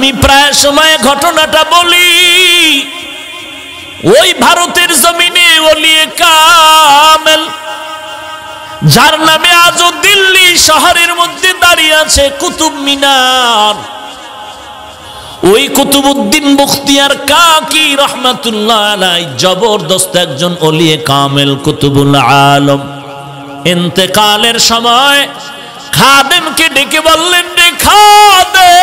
আমি প্রায় সময় ঘটনাটা বলি। ওই ভারতের জমিনে ওলিয়ে কামেল, যার নামে আজও দিল্লি শহরের মধ্যে দাঁড়িয়ে আছে কুতুব মিনার, ওই কুতুবউদ্দিন বখতিয়ার কাকি রহমাতুল্লাহ আলাইহি জবরদস্ত একজন ওলিয়ে কামেল কুতুবুল আলম। ইন্তেকালের সময় খাদেমকে ডেকে বললেন, রে খাদেম,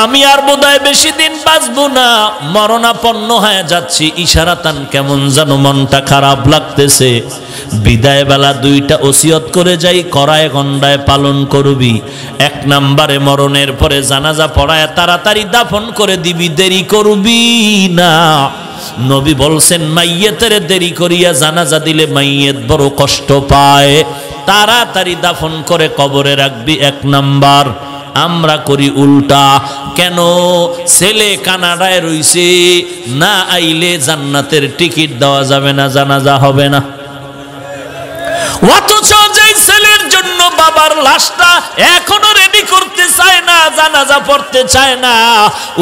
আমি আর বোধহয় বেশি দিন বাঁচবো না, মরণাপন্ন হয়ে যাচ্ছি। ইশারাতান কেমন যেন মনটা খারাপ লাগতেছে। বিদায় বেলা দুইটা ওসিয়ত করে যাই, করায় গন্ডায় পালন করবি। এক নম্বরে মরণের পরে জানাজা পড়ায় তাড়াতাড়ি দাফন করে দিবি, দেরি করবি না। নবী বলছেন, মাইয়েতের দেরি করিয়া জানাজা দিলে মাইয়েত বড় কষ্ট পায়, তাড়াতাড়ি দাফন করে কবরে রাখবি এক নাম্বার। আমরা করি উল্টা। কেন? ছেলে কানাডায় রইছে, না আইলে জান্নাতের টিকিট দেওয়া যাবে না, জানাজা হবে না। অথচ যে ছেলের জন্য বাবার লাশটা এখনো রেডি করতে চায় না, জানাজা পড়তে চায় না,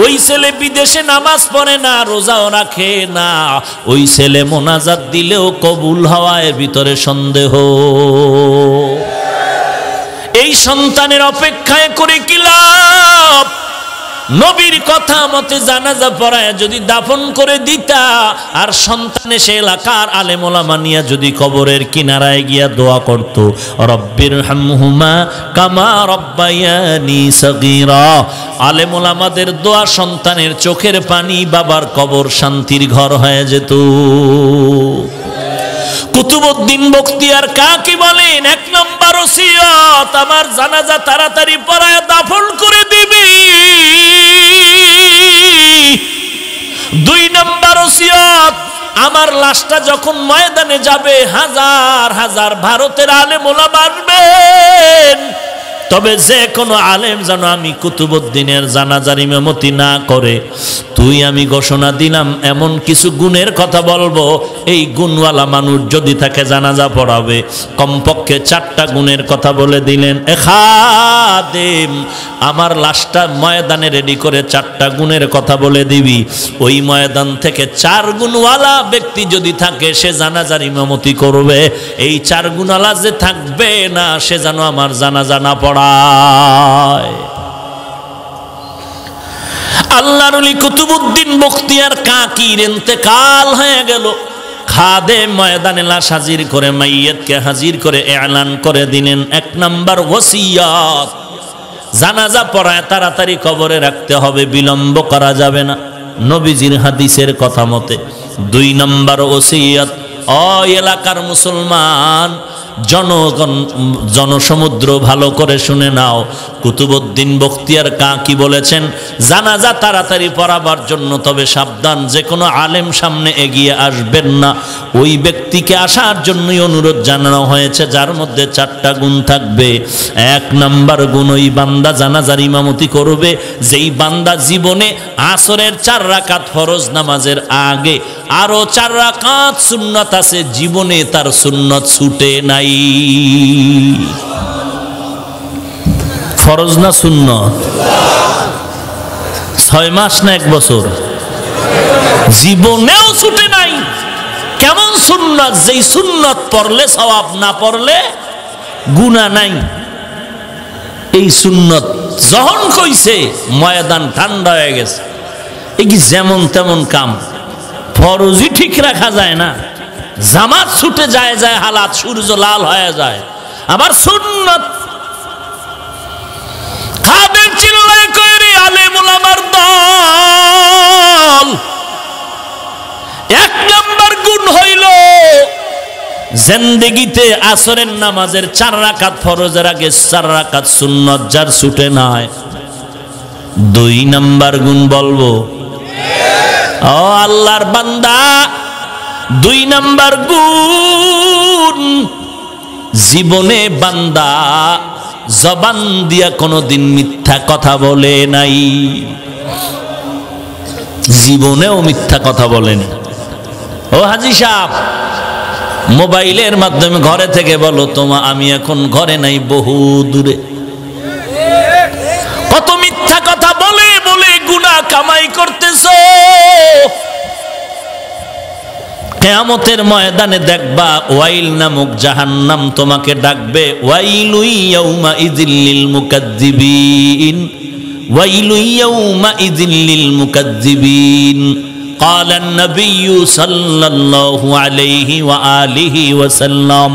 ওই ছেলে বিদেশে নামাজ পড়ে না, রোজাও রাখে না, ওই ছেলে মোনাজাত দিলেও কবুল হওয়ার ভিতরে সন্দেহ। এই সন্তানের অপেক্ষায় করে কি লাভ? নবীর কথা মতে জানাজা পড়ায় যদি দাফন করে দিতা, আর সন্তান এসে এলাকার আলেম ওলামা নিয়া যদি কবরের কিনারায় গিয়া দোয়া করত, রব্বির হামহুমা কামা রব্বায়ানি সগীরা, আলেম ওলামাদের দোয়া সন্তানের চোখের পানি বাবার কবর শান্তির ঘর হয়ে যেত। কুতুবউদ্দিন বখতিয়ার কাকি বলেন, এক নম্বর ওসিয়ত, আমার জানাজা তাড়াতাড়ি পড়ায় দাফন করে দিবি। দুই নম্বর ওসিয়ত, আমার লাশটা যখন ময়দানে যাবে হাজার হাজার ভারতের আলেম ওলামা আসবেন, তবে যে কোনো আলেম যেন আমি কুতুবউদ্দিনের জানাজার ইমামতি না করে। তুই আমি ঘোষণা দিলাম এমন কিছু গুণের কথা বলবো, এই গুণওয়ালা মানুষ যদি তাকে জানাজা পড়াবে, কমপক্ষে 4টা গুণের কথা বলে দিলেন। এ খাদেম, আমার লাশটা ময়দানে রেডি করে 4টা গুণের কথা বলে দিবি। ওই ময়দান থেকে 4 গুণওয়ালা ব্যক্তি যদি থাকে, সে জানাজার ইমামতি করবে। এই 4 গুণওয়ালা যে থাকবে না, সে যেন আমার জানাজা না পড়ায়। আল্লাহর ওলি কুতুবউদ্দিন বখতিয়ার কাকির ইন্তেকাল হয়ে গেল। খাদেম ময়দানে লাশ হাজির করে, মাইয়াতকে হাজির করে এলান করে দিলেন, 1 নাম্বার ওসিয়ত, জানাজা পড়ায় তাড়াতাড়ি কবরে রাখতে হবে, বিলম্ব করা যাবে না নবীজির হাদিসের কথা মতে। 2 নাম্বার ওসিয়ত, ও এলাকার মুসলমান জনগণ, জনসমুদ্র ভালো করে শুনে নাও। কুতুবউদ্দিন বখতিয়ার কাকি বলেছেন, জানাজা তাড়াতাড়ি পড়াবার জন্য, তবে সাবধান, যে কোনো আলেম সামনে এগিয়ে আসবেন না। ওই ব্যক্তিকে আসার জন্যই অনুরোধ জানানো হয়েছে, যার মধ্যে 4টা গুণ থাকবে। 1 নাম্বার গুণ, ওই বান্দা জানাজার ইমামতি করবে যেই বান্দা জীবনে আসরের 4 রাকাত ফরজ নামাজের আগে আরো 4 রাকাত সুন্নাত আছে, জীবনে তার সুন্নত ছুটে নাই। ফরজ না সুন্নত? 6 মাস না 1 বছর? জীবনেও ছুটে নাই। কেমন সুন্নত? যেই সুন্নত পড়লে সওয়াব, না পড়লে গুনাহ নাই। এই সুন্নত যখন কইছে, ময়দান ঠান্ডা হয়ে গেছে। এই কি যেমন তেমন কাম? ফরজই ঠিক রাখা যায় না, জামাত ছুটে যায় যায় হালাত, সূর্য লাল হয়ে যায়। আবার সুন্নত খাদেম চিল্লায় কইরে আলেম ওলামার দল। 1 নাম্বার গুণ হইল, জিন্দেগিতে আসরের নামাজের 4 রাকাত ফরজের আগে 4 রাকাত সুন্নত যার ছুটে নাই। 2 নাম্বার গুণ বলবো, ও আল্লাহর বান্দা, 2 নাম্বার গুণ, জীবনে বান্দা জবান দিয়া কোনোদিন মিথ্যা কথা বলে নাই, জীবনেও মিথ্যা কথা বলেন। ও হাজী সাহেব, মোবাইলের মাধ্যমে ঘরে থেকে বলো, আমি এখন ঘরে নাই, বহু দূরে। কিয়ামতের ময়দানে দেখবা ওয়াইল নামক জাহান্নাম তোমাকে ডাকবে, ওয়াইলু ইয়াউমা ইযিল লিল মুকাজ্জিবিন, ওয়াইলু ইয়াউমা ইযিল লিল মুকাজ্জিবিন। قال النبي صلى الله عليه وآله وسلم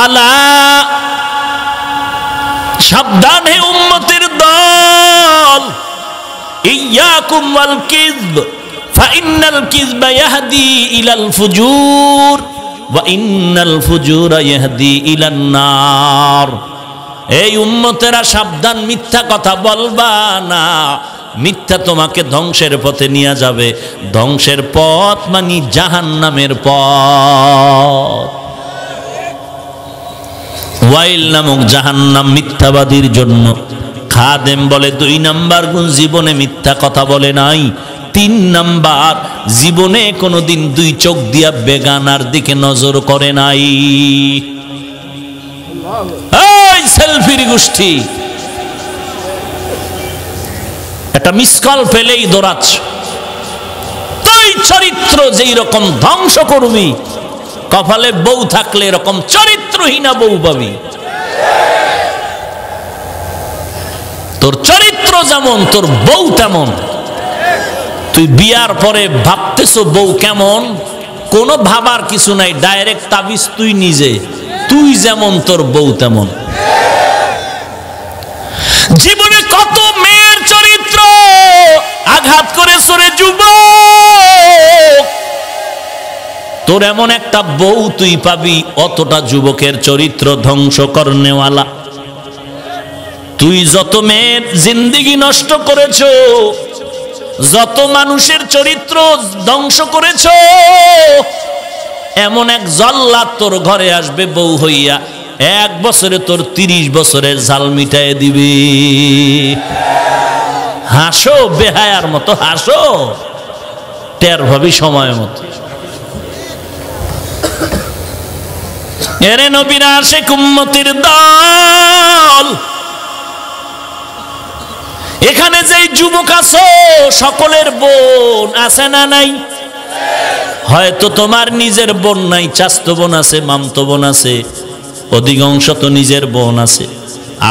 আলা, সাবধান হে উম্মতের দল, ইয়াকুম ওয়াল কিযব ফাইন্নাল কিযবা ইয়াহদি ইলাল ফুজুর ওয়া ইন্নাল ফুজুরা ইয়াহদি ইলান নার। এই উম্মতেরা সাবধান, মিথ্যা কথা বলবা না, মিথ্যা তোমাকে ধ্বংসের পথে নিয়ে যাবে। ধ্বংসের পথ মানে জাহান্নামের পথ। ওয়াইল নামক জাহান্নাম মিথ্যাবাদীর জন্য। খাদেম বলে 2 নাম্বার গুণ, জীবনে মিথ্যা কথা বলে নাই। 3 নাম্বার, জীবনে কোনোদিন 2 চোখ দিয়া বেগানার দিকে নজর করে নাই। এই সেলফির গোষ্ঠী, একটা মিস কল পেলেই দৌড়াচ্ছ। তুই চরিত্র যেই রকম ধ্বংস করবি, কপালে বউ থাকলে এরকম চরিত্রহীনা বউ পাবি। তোর চরিত্র যেমন তোর বউ তেমন। তুই বিয়ার পরে ভাবতেছো বউ কেমন, কোনো ভাবার কিছু নাই, ডাইরেক্ট তাবিজ তুই নিজে। তুই যেমন তোর বউ তেমন। জীবনে কত মেয়ের চরিত্র আঘাত করে সরে যুবক, তোর এমন একটা বউ তুই পাবি অতটা যুবকের চরিত্র ধ্বংস করনেওয়ালা। তুই যত মেয়ের জিন্দেগি নষ্ট করেছ, যত মানুষের চরিত্র ধ্বংস করেছ, এমন এক জল্লাদ তোর ঘরে আসবে বউ হইয়া, 1 বছরে তোর 30 বছরের জাল মিটায় দিবি। হাসো, বেহায়ার মতো হাসো, টের ভাবি সময় মতো। এরে নবীর আশিক উম্মতের দল, এখানে যেই যুবক আছো সকলের বোন আছে না নাই? হয়তো তোমার নিজের বোন নাই, চাচতো বোন আছে, মামতো বোন আছে, অধিকাংশ তো নিজের বোন আছে।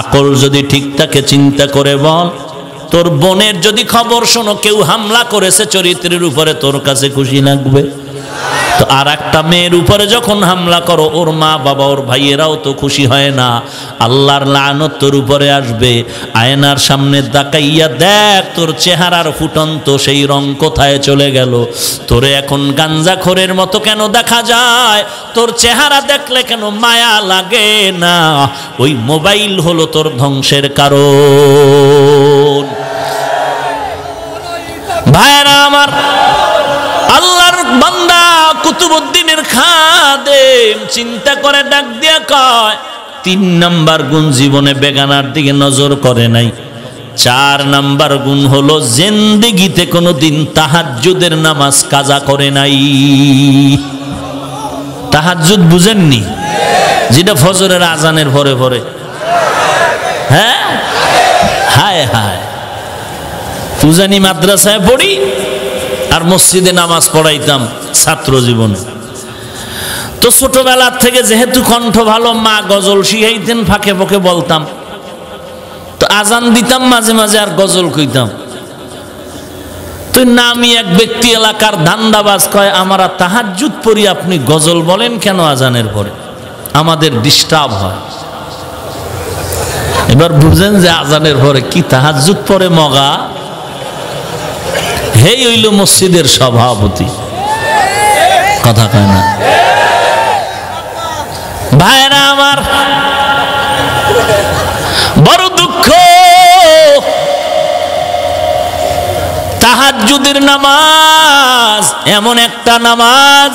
আকল যদি ঠিক থাকে চিন্তা করে বল, তোর বোনের যদি খবর শোনো কেউ হামলা করেছে চরিত্রের উপরে, তোর কাছে খুশি লাগবে? তো আর একটা মেয়ের উপরে যখন হামলা করো, ওর মা বাবা ওর ভাইয়েরাও তো খুশি হয় না। আল্লাহর লানত তোর উপরে আসবে। আয়নার সামনে তাকাইয়া দেখ তোর চেহারার ফুটন্ত সেই রং কোথায় চলে গেল। তোরে এখন গাঞ্জাখোরের মতো কেন দেখা যায়? তোর চেহারা দেখলে কেন মায়া লাগে না? ওই মোবাইল হলো তোর ধ্বংসের কারণ। ভাইরা আমার, আল্লাহর বান্দা কুতুবউদ্দিনের খাদেম চিন্তা করে ডাক দিয়া কয়, 3 নাম্বার গুণ জীবনে বেগানার দিকে নজর করে নাই। 4 নাম্বার গুণ হলো জিন্দেগিতে কোনোদিন তাহাজ্জুদের নামাজ কাজা করে নাই। তাহাজ্জুদ বুঝেননি? যেটা ফজরের আজানের পরে পরে। হ্যাঁ, হায় হায়, পূজানি মাদ্রাসায় পড়ি আর মসজিদে নামাজ পড়াইতাম ছাত্র জীবনে। তো ছোটবেলার থেকে যেহেতু কণ্ঠ ভালো, মা গজল শিখাইতেন, ফাঁকে ফাঁকে বলতাম। তো আজান দিতাম মাঝে মাঝে আর গজল কইতাম। তো নামি এক ব্যক্তি এলাকার ধান্দাবাজ কয়, আমরা তাহাজ্জুদ পড়ি, আপনি গজল বলেন কেন আজানের পরে? আমাদের ডিস্টার্ব হয়। এবার বুঝেন যে আজানের পরে কি তাহাজ্জুদ পড়ে মগা। হেই হইল মসজিদের সভাপতি, কথা কয় না। ভাইরা আমার, বড় দুঃখ, তাহাজ্জুদের নামাজ এমন একটা নামাজ,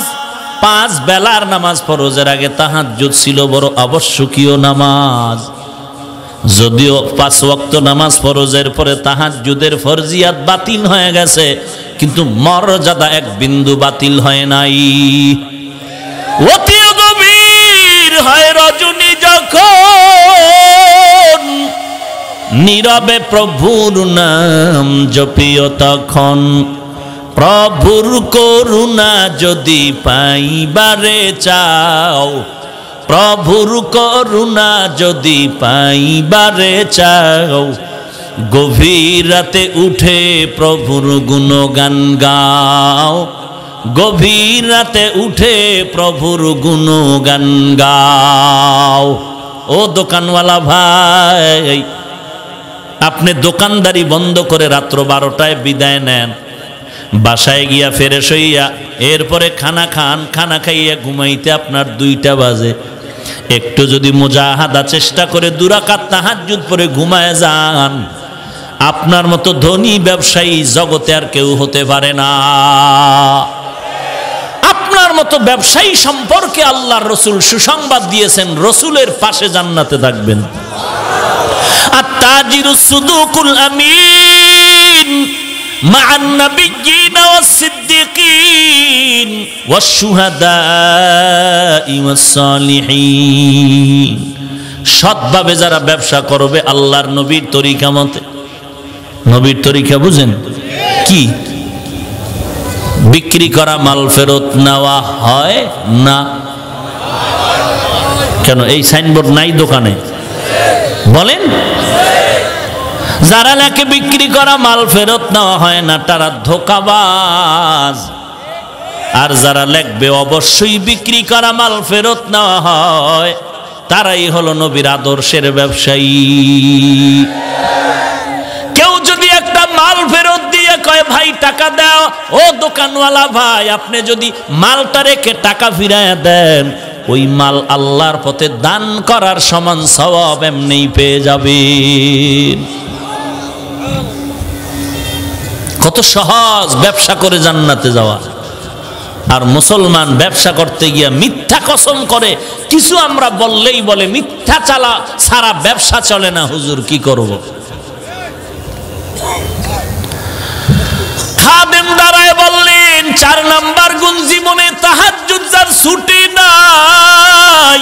5 বেলার নামাজ ফরজের আগে তাহাজ্জুদ ছিল বড় আবশ্যকীয় নামাজ। যদিও 5 ওয়াক্ত নামাজ ফরজের পরে তাহাজ্জুদের ফরজিয়াত বাতিল হয়ে গেছে, কিন্তু মর্যাদা 1 বিন্দু বাতিল হয় নাই। অতি গভীর হয় রজনী যখন, নীরবে প্রভুর নাম জপিও তখন। প্রভুর করুণা যদি পাইবারে চাও, প্রভুর করুণা যদি পাইবারে চাও, গভীর রাতে উঠে প্রভুর গুণগান গাও, গভীর রাতে উঠে প্রভুর গুণগান গাও। ও দোকানওয়ালা ভাই, আপনি দোকানদারি বন্ধ করে রাত্র 12টায় বিদায় নেন, বাসায় গিয়া ফ্রেশ হইয়া এরপরে খানা খান, খানা খাইয়া ঘুমাইতে আপনার 2টা বাজে। একটু যদি মুজাহাদা চেষ্টা করে 2 রাকাত তাহাজ্জুদ পড়ে ঘুমায় যান, আপনার মতো ধনী ব্যবসায়ী জগতে আর কেউ হতে পারে না। আপনার মতো ব্যবসায়ী সম্পর্কে আল্লাহর রাসূল সুসংবাদ দিয়েছেন, রাসূলের পাশে জান্নাতে থাকবেন। আত-তাজিরুস সুদুকুল আমিন মা'আন নাবিয়্যিন ওয়াস-সিদ্দিকিন ওয়াশ-শুহাদা'i ওয়াস-সালিহিন। সৎভাবে যারা ব্যবসা করবে আল্লাহর নবীর তরিকা মতে, নবীর তরিকা বুঝেন কি? বিক্রি করা মাল ফেরত নেওয়া হয় না। কেন এই সাইনবোর্ড নাই দোকানে? বলেন। যারা লেখে বিক্রি করা মাল ফেরত নেওয়া হয় না তারা ধোঁকাবাজ, আর যারা লেখবে অবশ্যই বিক্রি করা মাল ফেরত নেওয়া হয় তারাই হলো নবীর আদর্শের ব্যবসায়ী। কেউ যদি একটা মাল ফেরত দিয়ে কয় ভাই টাকা দাও, ও দোকানওয়ালা ভাই, আপনি যদি মালটা রেখে টাকা ফিরাইয়া দেন, ওই মাল আল্লাহর পথে দান করার সমান সওয়াব এমনিই পেয়ে যাবেন। কত সহজ ব্যবসা করে জান্নাতে যাওয়া। আর মুসলমান ব্যবসা করতে গিয়া মিথ্যা কসম করে, কিছু আমরা বললেই বলে মিথ্যা চালা সারা ব্যবসা চলে না। হুজুর কি করব? খাদেম দাঁড়ায় বললেন 4 নাম্বার গুণ জীবনে তাহাজ্জুদ যার ছুটি নাই।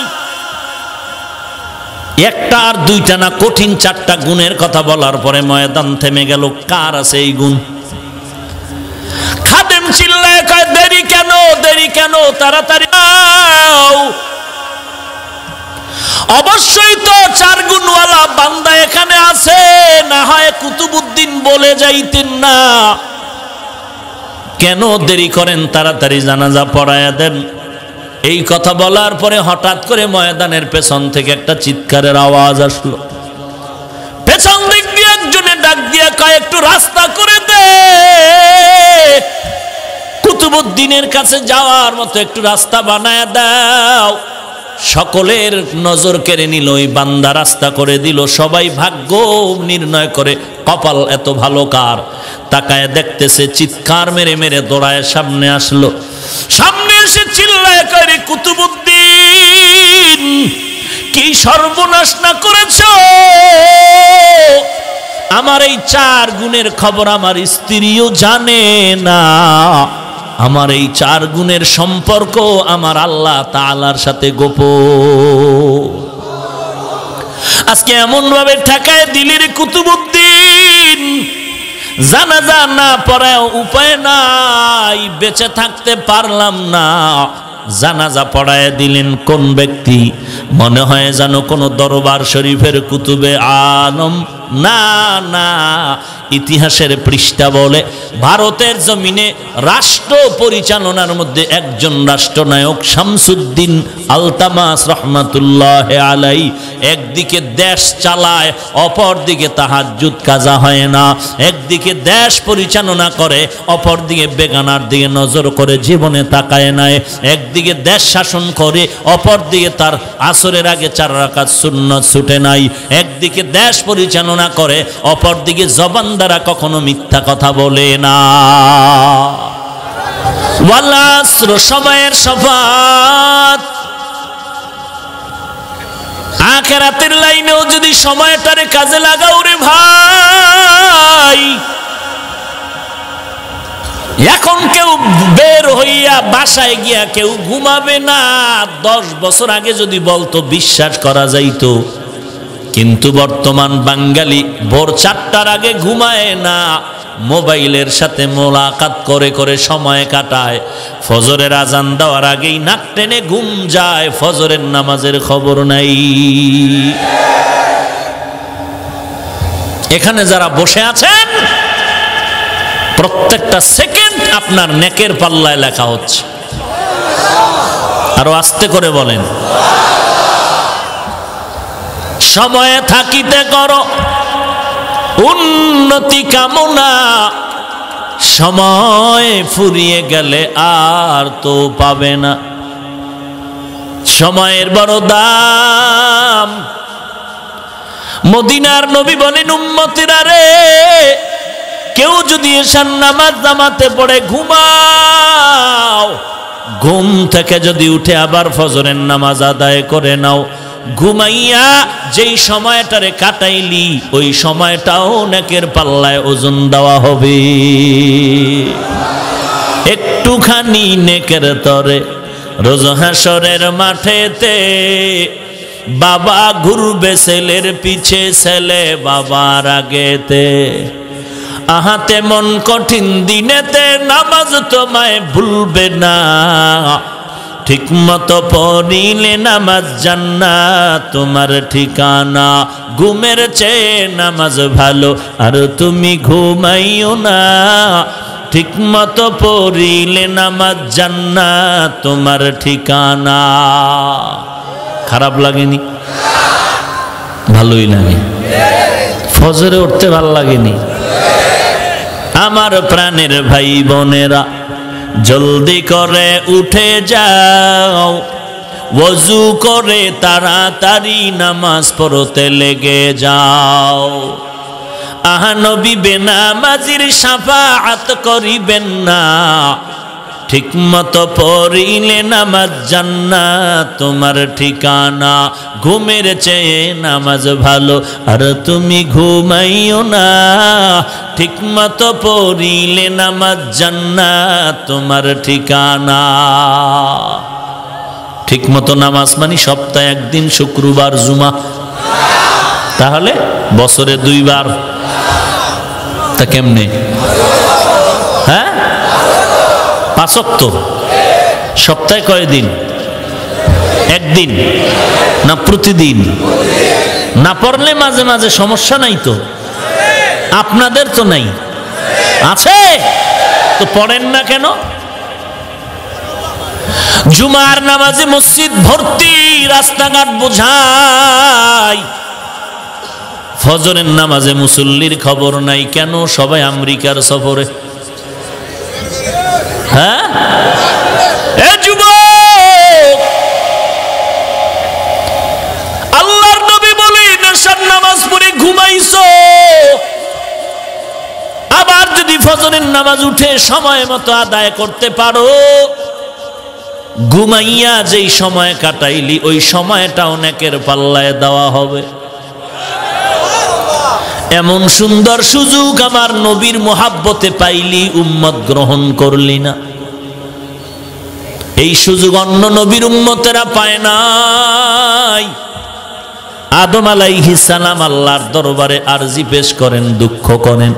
একটা আর 2টা না, কঠিন 4টা গুণের কথা বলার পরে ময়দান থেমে গেল। কার আছে এই গুণ? খাদেম চিল্লায় কয় দেরি কেন, দেরি কেন, তাড়াতাড়ি আও। অবশ্যই তো 4 গুণওয়ালা বান্দা এখানে আছে, না হয় কুতুবউদ্দিন বলে যাইতেন না। কেন দেরি করেন, তাড়াতাড়ি জানাজা পড়ায়া দেন। এই কথা বলার পরে হঠাৎ করে ময়দানের পেছন থেকে একটা চিৎকারের আওয়াজ আসলো। পেছন দিক দিয়ে একজনে ডাক দিয়ে কয় একটু রাস্তা করে দে, কুতুবউদ্দিনের কাছে যাওয়ার মতো একটু রাস্তা বানায় দাও। সকলের নজর কেড়ে নিল, ওই বান্দা রাস্তা করে দিল। সবাই ভাগ্য নির্ণয় করে কপাল এত ভালো কার। তাকায় দেখতেছে, চিৎকার মেরে মেরে দৌড়ায় সামনে আসলো। সামনে এসে চিল্লায় করে কুতুবউদ্দিন কি সর্বনাশ না করেছো? আমার এই 4 গুণের খবর আমার স্ত্রীও জানে না। আমার এই 4 গুণের সম্পর্ক আমার আল্লাহ তাআলার সাথে গোপন। আজকে এমন ভাবে ঠেকায় দিলির কুতুবউদ্দিন, জানাজা না পড়ায় উপায় নাই, বেঁচে থাকতে পারলাম না। জানাজা পড়ায় দিলেন কোন ব্যক্তি? মনে হয় যেন কোন দরবার শরীফের কুতুবে আলম। না না, ইতিহাসের পৃষ্ঠা বলে ভারতের জমিনে রাষ্ট্র পরিচালনার মধ্যে একজন রাষ্ট্রনায়ক শামসুদ্দিন আলতামাস রহমাতুল্লাহ আলাই। একদিকে দেশ চালায়, অপর দিকে তাহাজ্জুদ কাজা হয় না। একদিকে দেশ পরিচালনা করে, অপর দিকে বেগানার দিকে নজর করে জীবনে তাকায় নাই। একদিকে দেশ শাসন করে, অপর দিকে তার আসরের আগে 4 রাকাত সুন্নাত ছুটে নাই। একদিকে দেশ পরিচালনা করে, অপর দিকে জবান দ্বারা কখনো মিথ্যা কথা বলে না। ওয়াল আসর, সময়ের শপথ। আখিরাতের লাইনেও যদি সময়টারে কাজে লাগাও রে ভাই, এখন কেউ বের হইয়া বাসায় গিয়া কেউ ঘুমাবে না। 10 বছর আগে যদি বলতো বিশ্বাস করা যাইতো, কিন্তু বর্তমান বাঙালি ভোর 4টার আগে ঘুমায় না। মোবাইলের সাথে মোলাকাত করে করে সময় কাটায়, ফজরের আজান দেওয়ার আগেই নাক টেনে ঘুম যায়, ফজরের নামাজের খবর নাই। এখানে যারা বসে আছেন প্রত্যেকটা সেকেন্ড আপনার নেকের পাল্লায় লেখা হচ্ছে। আরো আস্তে করে বলেন, সময়ে থাকিতে করো উন্নতি কামনা, সময় ফুরিয়ে গেলে আর তো পাবে না। সময়ের বড় দাম। মদিনার নবী বলেন, উম্মতিরা রে, কেউ যদি এশার নামাজ জামাতে পড়ে ঘুমাও, ঘুম থেকে যদি উঠে আবার ফজরের নামাজ আদায় করে নাও, ঘুমাইয়া যেই সময়টারে কাটাইলি ওই সময়টাও নেকের পাল্লায় ওজন দেওয়া হবে। একটুখানি নেকের তরে রোজ হাসরের মাঠেতে বাবা ঘুরবে ছেলের পিছে, ছেলে বাবার আগেতে। আহাতে মন কঠিন দিনেতে নামাজ তোমায় ভুলবে না, ঠিক মতো পড়িলে নামাজ জান্নাত তোমার ঠিকানা। ঘুমের চেয়ে নামাজ ভালো আর তুমি ঘুমাইও না, ঠিক মতো পড়িলে নামাজ জান্নাত তোমার ঠিকানা। খারাপ লাগেনি? ভালোই লাগে। ফজরে উঠতে ভালো লাগেনি? আমার প্রাণের ভাই বোনেরা, জলদি করে উঠে যাও, ওযু করে তাড়াতাড়ি নামাজ পড়তে লেগে যাও। আহা নবী বেনামাজির শাফাআত করিবেন না, ঠিক মতো পড়িলে নামাজ জান্নাত তোমার ঠিকানা। ঘুমের চেয়ে নামাজ ভালো আর তুমি ঘুমাইও না, ঠিক মতো পড়িলে নামাজ জান্নাত তোমার ঠিকানা। ঠিক মতো নামাজ মানে সপ্তাহে একদিন শুক্রবার জুমা, তাহলে বছরে 2 বার। তা কেমনে? হ্যাঁ, 5 ওয়াক্ত। সপ্তাহে কয় দিন? একদিন না প্রতিদিন? না পড়লে মাঝে মাঝে সমস্যা নাই তো? আপনাদের তো নাই, আছে তো পড়েন না কেন? জুমার নামাজে মসজিদ ভর্তি, রাস্তাঘাট বোঝায়। ফজরের নামাজে মুসল্লির খবর নাই কেন? সবাই আমেরিকার সফরে। হ্যাঁ, এ যুবক, আল্লাহর নবী বলেন এশার নামাজ পড়ে ঘুমাইছো, আবার যদি ফজরের নামাজ উঠে সময় মতো আদায় করতে পারো, ঘুমাইয়া যেই সময় কাটাইলি ওই সময়টা অনেকের পাল্লায় দেওয়া হবে। এমন সুন্দর সুযোগ আমার নবীর মোহাব্বতে পাইলি, উম্মত গ্রহণ করলি না। এই সুযোগ অন্য নবীর উম্মতেরা পায় নাই। আদম আলাইহিস সালাম আল্লাহর দরবারে আরজি পেশ করেন, দুঃখ করেন,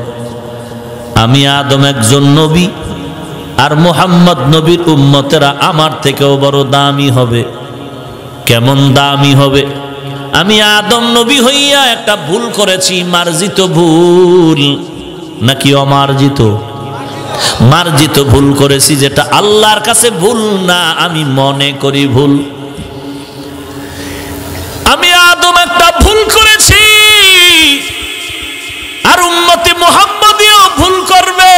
আমি আদম একজন নবী, আর মুহাম্মদ নবীর উম্মতেরা আমার থেকেও বড় দামি হবে। কেমন দামি হবে? আমি আদম নবী হইয়া একটা ভুল করেছি, মার্জিত ভুল নাকি অমার্জিত? মার্জিত ভুল করেছি, যেটা আল্লাহর কাছে ভুল না, আমি মনে করি ভুল। আমি আদম একটা ভুল করেছি, আর উম্মতে মুহাম্মদীও ভুল করবে।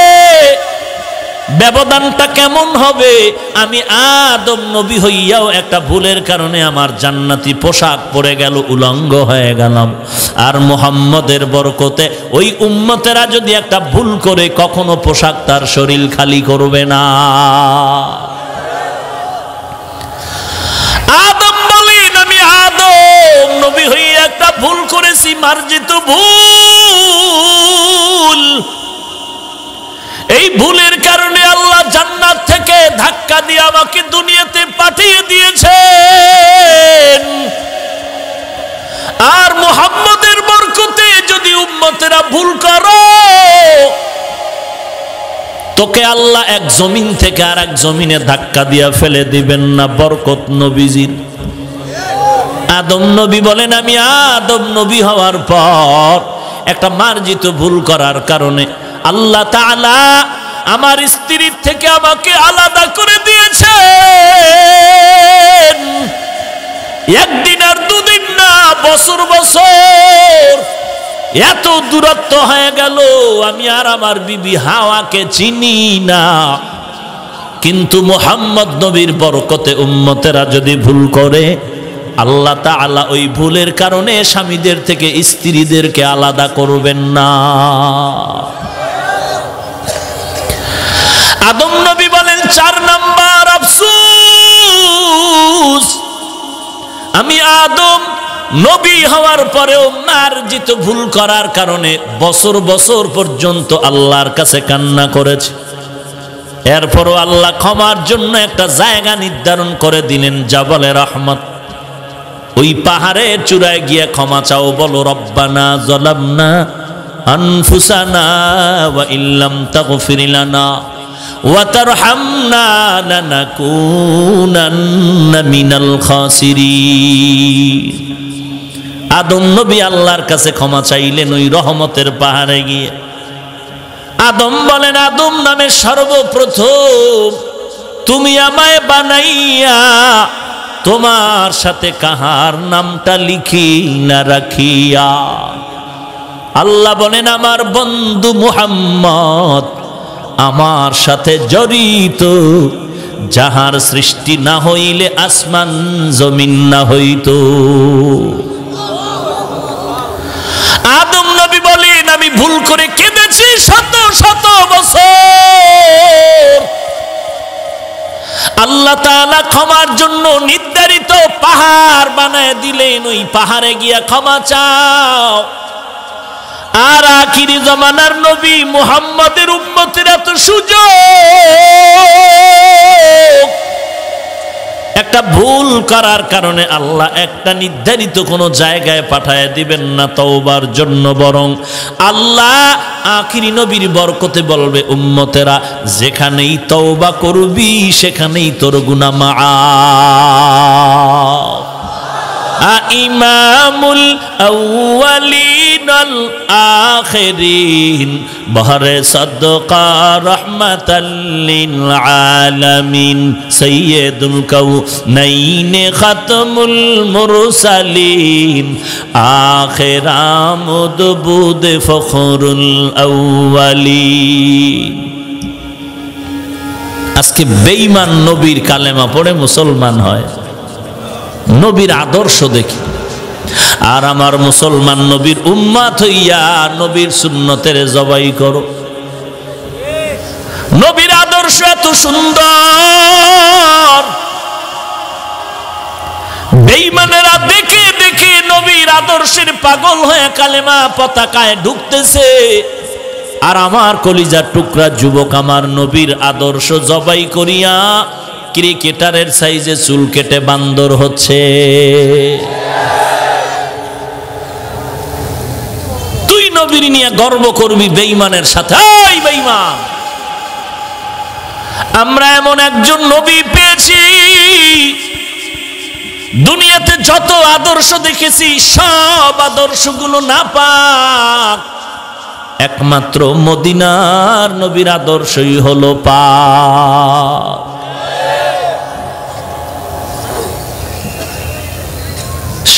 ব্যবধানটা কেমন হবে? আমি আদম নবী হইয়াও একটা ভুলের কারণে আমার জান্নাতি পোশাক পরে গেল, উলঙ্গ হয়ে গেলাম। আর মুহাম্মদের বরকতে ওই উম্মতেরা যদি একটা ভুল করে, কখনো পোশাক তার শরীর খালি করবে না। আদম বলেন আমি আদম নবী হইয়া একটা ভুল করেছি, মার্জিত ভুল। এই ভুলের কারণে আল্লাহ জান্নাত থেকে ধাক্কা দিয়ে আমাকে দুনিয়াতে পাঠিয়ে দিয়েছেন। আর মুহাম্মদের বরকতে যদি উম্মতেরা ভুল করো, তোকে আল্লাহ এক জমিন থেকে আর এক জমিনে ধাক্কা দিয়া ফেলে দিবেন না, বরকত নবীজির। আদম নবী বলেন, আমি আদম নবী হওয়ার পর একটা মার্জিত ভুল করার কারণে আল্লাহ তাআলা আমার স্ত্রীর থেকে আমাকে আলাদা করে দিয়েছেন। একদিন আর দুদিন না, বছর বছর এত দূরত্ব হয়ে গেল, আমি আর আমার বিবি হাওয়াকে চিনি না। কিন্তু মুহাম্মদ নবীর বরকতে উম্মতেরা যদি ভুল করে, আল্লাহ তাআলা ওই ভুলের কারণে স্বামীদের থেকে স্ত্রীদেরকে আলাদা করবেন না। আদম নবী বলেন, 4 নাম্বার আফসোস, আমি আদম নবী হওয়ার পরেও মার্জিত ভুল করার কারণে বছর বছর পর্যন্ত আল্লাহর কাছে কান্না করেছে। এরপরও আল্লাহ ক্ষমার জন্য একটা জায়গা নির্ধারণ করে দিলেন, জাবালে রহমত। ওই পাহাড়ের চূড়ায় গিয়ে ক্ষমা চাও, বলো রব্বানা যালামনা আনফুসানা ওয়া ইল্লাম তাগফির লানা ওয়া তারহামনা লানাকুনান্না মিনাল খাসিরিন। আদম নবী আল্লাহর কাছে ক্ষমা চাইলেন ওই রহমতের পাহাড়ে গিয়ে। আদম বলেন, আদম নামে সর্বপ্রথম তুমি আমায় বানাইয়া তোমার সাথে কাহার নামটা লিখি না রাখিয়া। আল্লাহ বলেন, আমার বন্ধু মুহাম্মদ আমার সাথে জড়িত, যাহার সৃষ্টি না হইলে আসমান জমিন না হইত। আদম নবী বলেন, আমি ভুল করে কেঁদেছি শত শত বছর। আল্লাহ তাআলা ক্ষমার জন্য নির্ধারিত পাহাড় বানায় দিলেন, ওই পাহাড়ে গিয়া ক্ষমা চাও। আর আখিরি জামানার নবী মুহাম্মদের উম্মতেরা তো সুযোগ, একটা ভুল করার কারণে আল্লাহ একটা নির্ধারিত কোনো জায়গায় পাঠায় দিবেন না তওবার জন্য, বরং আল্লাহ আখিরি নবীর বরকতে বলবে, উম্মতেরা যেখানেই তওবা করবি সেখানেই তোর গুনাহ মাআফ। ইমামুল আউয়ালিন আল আখিরিন বহরে সাদকা রাহমাতাল লিল আলামিন সাইয়্যিদুল কাউনাইন খাতমুল মুরসালিন আখির আমদ বুদ ফখরুল আউয়ালিন। আজকে বেঈমান নবীর কালেমা পড়ে মুসলমান হয়, নবীর আদর্শ দেখি। আর আমার মুসলমান নবীর উম্মত হইয়া নবীর সুন্নতের জবাই করো। নবীর আদর্শ এত সুন্দর, বেঈমানেরা দেখে দেখে নবীর আদর্শের পাগল হয়ে কালেমা পতাকায় ঢুকতেছে। আর আমার কলিজার টুকরা যুবক আমার নবীর আদর্শ জবাই করিয়া ক্রিকেটারের সাইজে চুল কেটে বান্দর হচ্ছে। তুই নবীর নিয়ে গর্ব করবি বেঈমানের সাথে? এই বেঈমান, আমরা এমন একজন নবী পেয়েছি, দুনিয়াতে যত আদর্শ দেখেছি সব আদর্শগুলো নাপাক, একমাত্র মদিনার নবীর আদর্শই হলো পাক।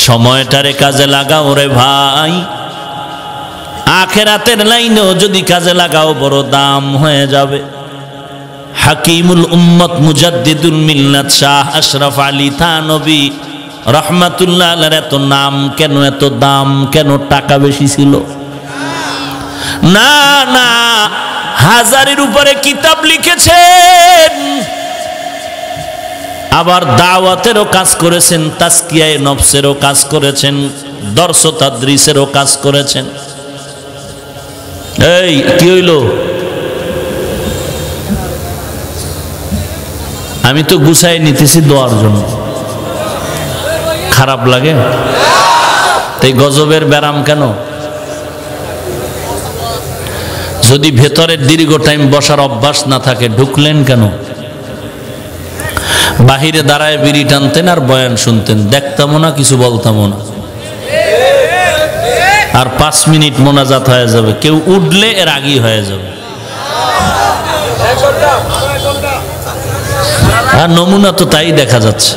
সময়টারে কাজে লাগাও রে ভাই, আখিরাতের লাইনেও যদি কাজে লাগাও বড় দাম হয়ে যাবে। হাকিমুল উম্মত মুজাদ্দিদুল মিল্লাত শাহ আশরাফ আলী থানভী রহমাতুল্লাহ আলাইহির এত নাম কেন, এত দাম কেন? টাকা বেশি ছিল? না না, হাজারের উপরে কিতাব লিখেছেন, আবার দাওয়াতেরও কাজ করেছেন, তাজকিয়ায়ে নফসেরও কাজ করেছেন, দর্স তাদরিসেরও কাজ করেছেন। এই কি হইল? আমি তো গুছাই নিতেছি দোয়ার জন্য, খারাপ লাগে? তাই গজবের ব্যারাম কেন? যদি ভেতরে দীর্ঘ টাইম বসার অভ্যাস না থাকে ঢুকলেন কেন? বাহিরে দাঁড়ায় বিড়ি টানতেন আর বয়ান শুনতেন, দেখতামও না, কিছু বলতামও না। আর 5 মিনিট মোনাজাত হয়ে যাবে, কেউ উঠলে এর আগেই হয়ে যাবে। আর নমুনা তো তাই দেখা যাচ্ছে।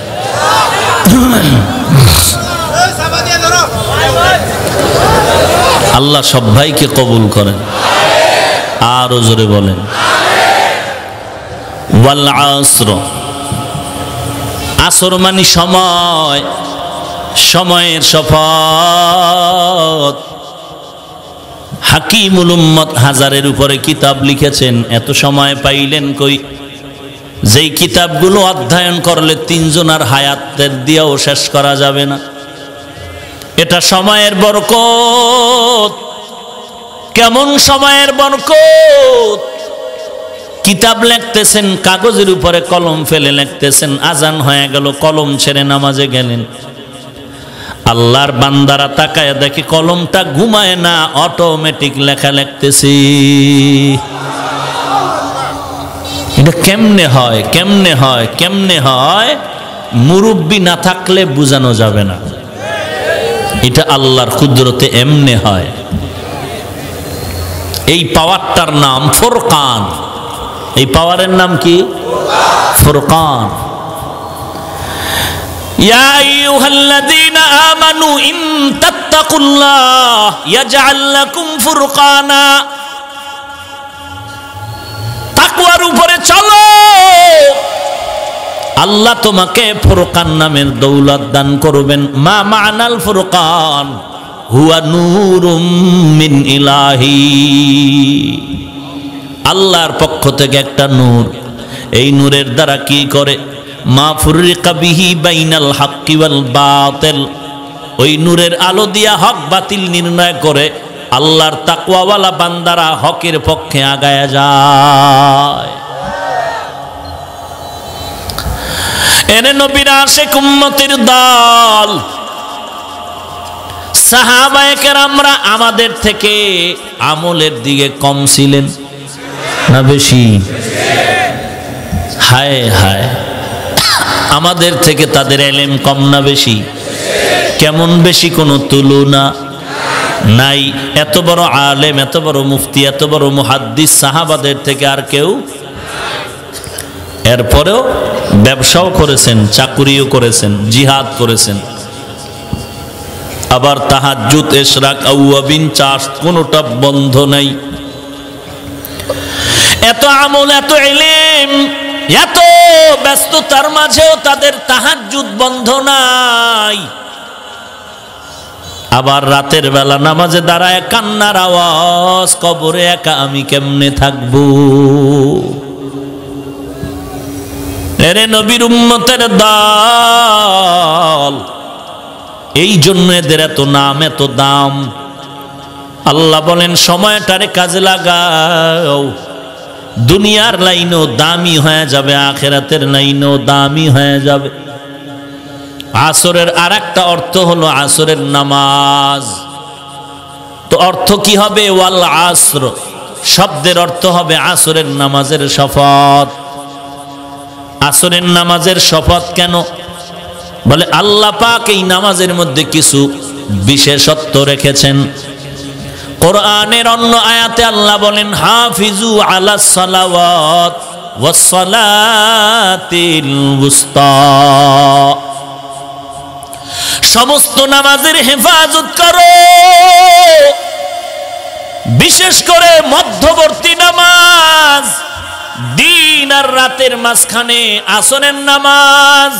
আল্লাহ সব ভাইকে কবুল করেন। আরো জোরে বলেন ওয়াল আসর। আসর মানে সময়, সময়ের শপথ। হাকিমুল উম্মত 1000-এর উপরে কিতাব লিখেছেন, এত সময় পাইলেন কই? যেই কিতাবগুলো অধ্যয়ন করলে 3 জনের হায়াতের দিয়েও শেষ করা যাবে না। এটা সময়ের বরকত। কেমন সময়ের বরকত? কিতাব লিখতেছেন, কাগজের উপরে কলম ফেলে লিখতেছেন, আজান হয়ে গেল, কলম ছেড়ে নামাজে গেলেন। আল্লাহর বান্দারা তাকায় দেখে কলমটা ঘুমায় না, অটোমেটিক লেখা লিখতেছে। এটা কেমনে হয়? কেমনে হয়? কেমনে হয়? মুরব্বি না থাকলে বোঝানো যাবে না। এটা আল্লাহর কুদরতে এমনে হয়। এই পাওয়ারটার নাম ফুরকান। এই পাওয়ারের নাম কি? ফুরকান। ইয়া আইয়ুহাল্লাযীনা আমানু ইন তাত্তাকুল্লাহ ইয়াজআল লাকুম ফুরকানা। তাকওয়ার উপরে চলো, আল্লাহ তোমাকে ফুরকান নামের দৌলত দান করবেন। মা মা'নাল ফুরকান হুয়া নূরুম মিন ইলাহি। আল্লাহর পক্ষ থেকে একটা নূর। এই নূরের দ্বারা কি করে? মা ফুররিকা বিহি বাইনাল হাক্কি ওয়াল বাতিল। ওই নূরের আলো দিয়া হক বাতিল নির্ণয় করে আল্লাহর তাকওয়াওয়ালা বান্দারা হকের পক্ষে আগায়া যায়। এনে নবীর আশিক উম্মতের দল সাহাবায়ে কেরামরা আমাদের থেকে আমলের দিকে কম ছিলেন না বেশি? হায় হায়, আমাদের থেকে তাদের ইলম কম না বেশি? কেমন বেশি? কোনো তুলনা নাই। এত বড় আলেম, এত বড় মুফতি, এত বড় মুহাদ্দিস সাহাবাদের থেকে আর কেউ। এরপরেও ব্যবসাও করেছেন, চাকুরিও করেছেন, জিহাদ করেছেন, আবার তাহাজ্জুদ, ইশরাক, আউয়াবিন, চাষ কোনোটা বন্ধ নাই। এত আমল, এত ইলম, এত ব্যস্ততার মাঝেও তাদের তাহাজ্জুদ বন্ধ নাই। আবার রাতের বেলা নামাজে দাঁড়ায় কান্নার আওয়াজ, কবরে একা আমি কেমনে থাকবো? এরে নবীর উম্মতের দল, এই জন্য এদের এত নাম, এত দাম। আল্লাহ বলেন সময়টারে কাজে লাগাও, দুনিয়ার লাইনও দামি হয়ে যাবে, আখিরাতের লাইনও দামি হয়ে যাবে। আসরের আরেকটা অর্থ হলো আসরের নামাজ। তো অর্থ কি হবে? ওয়াল আসর শব্দের অর্থ হবে আসরের নামাজের শপথ। আসরের নামাজের শপথ কেন? বলে আল্লাহ পাক এই নামাজের মধ্যে কিছু বিশেষত্ব রেখেছেন। কোরআনের অন্য আয়াতে আল্লাহ বলেন হাফিজু আলাস সালাওয়াত ওয়াস সালাতিল উস্তা। সমস্ত নামাজের হেফাজত করো, বিশেষ করে মধ্যবর্তী নামাজ, দিন আর রাতের মাঝখানে আসরের নামাজ।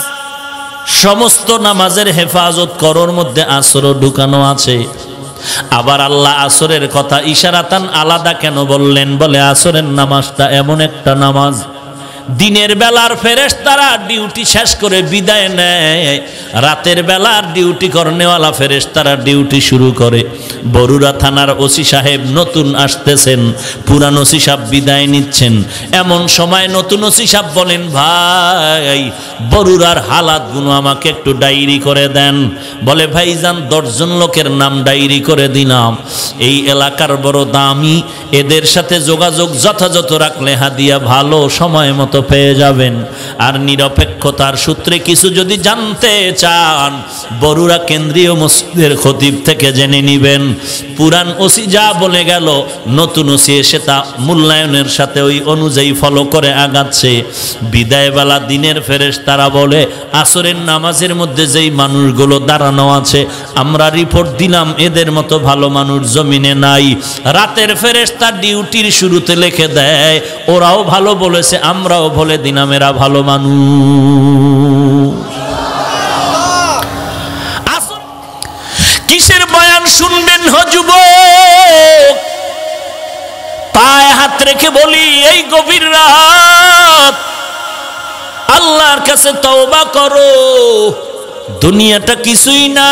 সমস্ত নামাজের হেফাজত করোর মধ্যে আসরও ঢুকানো আছে। আবার আল্লাহ আসরের কথা ইশারাতান আলাদা কেন বললেন? বলে আসরের নামাজটা এমন একটা নামাজ দিনের বেলার ফেরেশতারা ডিউটি শেষ করে বিদায় নেয়, রাতের বেলার ডিউটি করনেওয়ালা ফেরেশতারা ডিউটি শুরু করে। বরুড়া থানার ওসি সাহেব নতুন আসতেছেন, পুরান ওসি সাহেব বিদায় নিচ্ছেন। এমন সময় নতুন ওসি সাহেব বলেন, ভাই বরুড়ার হালাতগুলো আমাকে একটু ডায়েরি করে দেন। বলে, ভাইজান 10 জন লোকের নাম ডায়েরি করে দিলাম, এই এলাকার বড় দামি, এদের সাথে যোগাযোগ যথাযথ রাখলে হাদিয়া ভালো সময় মতো পেয়ে যাবেন। আর নিরপেক্ষতার সূত্রে কিছু যদি জানতে চান, বরুড়া কেন্দ্রীয় মসজিদের খতিব থেকে জেনে নিবেন। পুরান ওসি যা বলে গেল, নতুন ওসি এসে তা মূল্যায়নের সাথে ওই অনুযায়ী ফলো করে আগাচ্ছে। বিদায়বেলা দিনের ফেরেশতারা বলে, আসরের নামাজের মধ্যে যেই মানুষগুলো দাঁড়ানো আছে, আমরা রিপোর্ট দিলাম এদের মতো ভালো মানুষ জমিনে নাই। রাতের ফেরেশতা ডিউটির শুরুতে লিখে দেয়, ওরাও ভালো বলেছে, আমরাও বলে দিলাম এরা ভালো মানুষ। কিসের বয়ান শুনবেন যুবক? পায়ে হাত রেখে বলি, এই গভীর রাত আল্লাহর কাছে তওবা করো। দুনিয়াটা কিছুই না।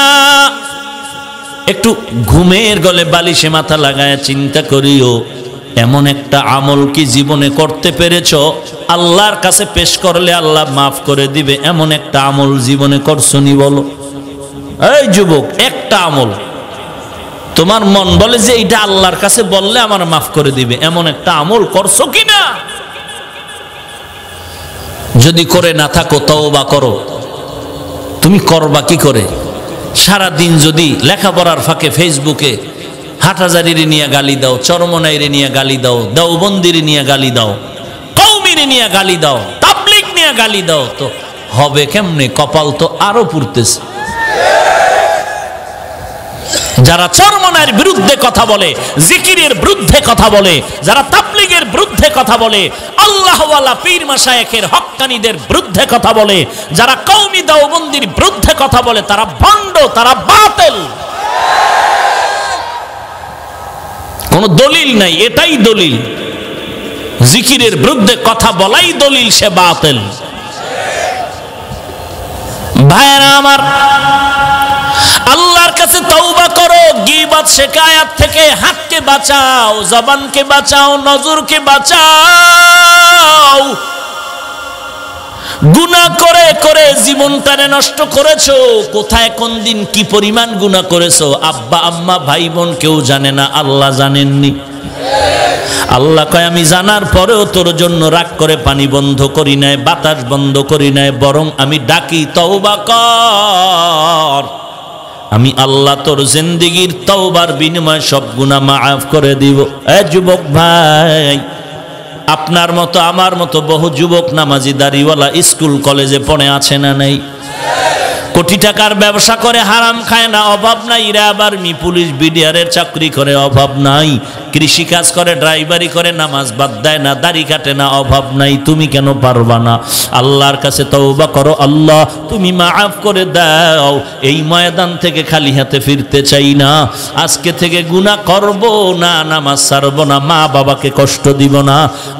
একটু ঘুমের গলে বালিশে মাথা লাগায় চিন্তা করিও, এমন একটা আমল কি জীবনে করতে পেরেছ আল্লাহর কাছে পেশ করলে আল্লাহ মাফ করে দিবে? এমন একটা আমল জীবনে করছো নি বলো? এই যুবক, একটা আমল তোমার মন বলে যে এটা আল্লাহর কাছে বললে আমার মাফ করে দিবে, এমন একটা আমল করছো কিনা? যদি করে না থাকো তওবা করো। তুমি করবা কি করে? সারা দিন যদি লেখাপড়ার ফাঁকে ফেসবুকে হাটহাজারীরে নিয়ে গালি দাও, চরমনাইরে নিয়ে গালি দাও, দেওবন্দিরে নিয়ে গালি দাও, কওমিরে নিয়ে গালি দাও, তাবলীগ নিয়ে গালি দাও, তো হবে কেমনে? কপাল তো আরো পুড়তেছে। যারা চরমনাইয়ের বিরুদ্ধে কথা বলে, জিকিরের বিরুদ্ধে কথা বলে, যারা তাবলীগের বিরুদ্ধে কথা বলে, আল্লাহওয়ালা পীর মাশায়েখের হক্কানীদের বিরুদ্ধে কথা বলে, যারা কওমি দেওবন্দির বিরুদ্ধে কথা বলে, তারা ভণ্ড, তারা বাতিল। কোনো দলিল নাই, এটাই দলিল। জিকিরের বিরুদ্ধে কথা বলাই দলিল, সে বাতিল। ভাইরা আমার, আল্লাহর কাছে তওবা করো। গীবত শিকায়াত থেকে হাতকে বাঁচাও, জবানকে বাঁচাও, নজরকে বাঁচাও। গুনাহ করে করে জীবনটারে নষ্ট করেছো। কোথায় কোন দিন কি পরিমাণ গুনাহ করেছো আব্বা আম্মা ভাই বোন কেউ জানে না, আল্লাহ জানেননি। আল্লাহ কয়, আমি জানার পরেও তোর জন্য রাগ করে পানি বন্ধ করি নাই, বাতাস বন্ধ করি নাই, বরং আমি ডাকি তওবা কর। আমি আল্লাহ তোর জিন্দেগীর তওবার বিনিময়ে সব গুনাহ মাফ করে দিব। এ যুবক ভাই, আপনার মতো আমার মতো বহু যুবক নামাজি দাড়িওয়ালা স্কুল কলেজে পড়ে আছে না নেই? কোটি টাকার ব্যবসা করে হারাম খায় না, অভাব নাই। এরা আবার পুলিশ বিডিআরের চাকরি করে, অভাব নাই। কৃষি কাজ করে, ড্রাইভারি করে, নামাজ বাদ দেয় না, দাড়ি কাটে না, অভাব নাই। তুমি কেন পারবা না? আল্লাহর কাছে তওবা করো, আল্লাহ তুমি মাফ করে দাও। এই ময়দান থেকে খালি হাতে ফিরতে চাই না। আজকে থেকে গুনাহ করব না, নামাজ ছাড়ব না, মা বাবাকে কষ্ট দিব না,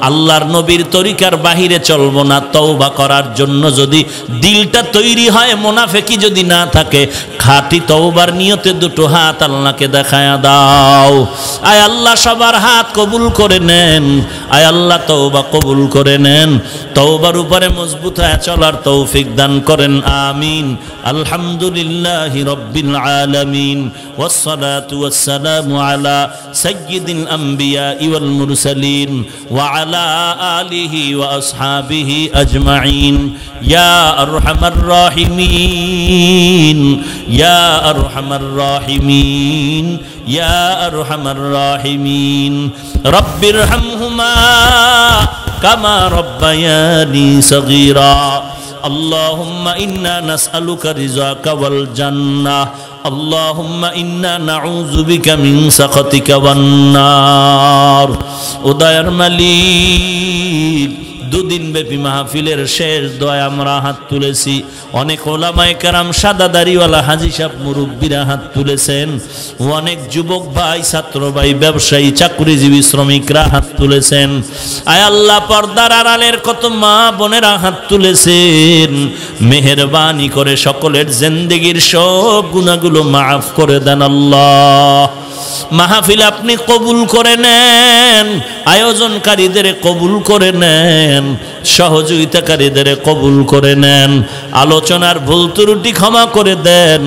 আল্লাহর নবীর তরিকার বাহিরে চলব না। তওবা করার জন্য যদি দিলটা তৈরি হয়, মুনাফিকি যদি না থাকে, খাঁটি তওবার নিয়তে দুটো হাত আল্লাহকে দেখায়া দাও। আয় আল্লাহ সবার হাত কবুল করে নেন। আয় আল্লাহ তওবা কবুল করে নেন। তওবার উপরে মজবুত হয়ে চলার তৌফিক দান করেন, আমিন। আলহামদুলিল্লাহি রাব্বিল আলামিন, ওয়াসসালাতু ওয়াসসালামু আলা সাইয়্যিদিল আমবিয়া ওয়াল মুরসালিন ওয়া আলা আলিহি ওয়া আসহাবিহি আজমাইন। ইয়া আরহামার রাহিমিন, ইয়া আরহামার রাহিমিন, ইয়া আরহামার রাহিমিন। রব্বিরহামহুমা কামা রব্বায়ানি সগীরা। আল্লাহুম্মা ইন্না নাসআলুকা রিযাকা ওয়াল জান্নাহ, আল্লাহুম্মা ইন্না নাউযু বিকা মিন সাখাতিকা ওয়ান নার। ও দয়ার মালিক, দুদিন ব্যাপী মাহফিলের শেষ দোয়ায় আমরা হাত তুলেছি। অনেক ওলামায়ে কেরাম, সাদা দাড়িওয়ালা হাজী সাহেব, মুরব্বীরা হাত তুলেছেন। অনেক যুবক ভাই, ছাত্র ভাই, ব্যবসায়ী, চাকরিজীবী, শ্রমিকরা হাত তুলেছেন। আয় আল্লাহ, পর্দার আড়ালের কত মা বোনেরা হাত তুলেছেন। মেহেরবানি করে সকলের জিন্দেগীর সব গুনাহগুলো মাফ করে দেন আল্লাহ। মাহফিল আপনি কবুল করে নেন, আয়োজনকারীদের কবুল করে নেন, সহযোগিতাকারীদের কবুল করে নেন, আলোচনার ভুল ত্রুটি ক্ষমা করে দেন।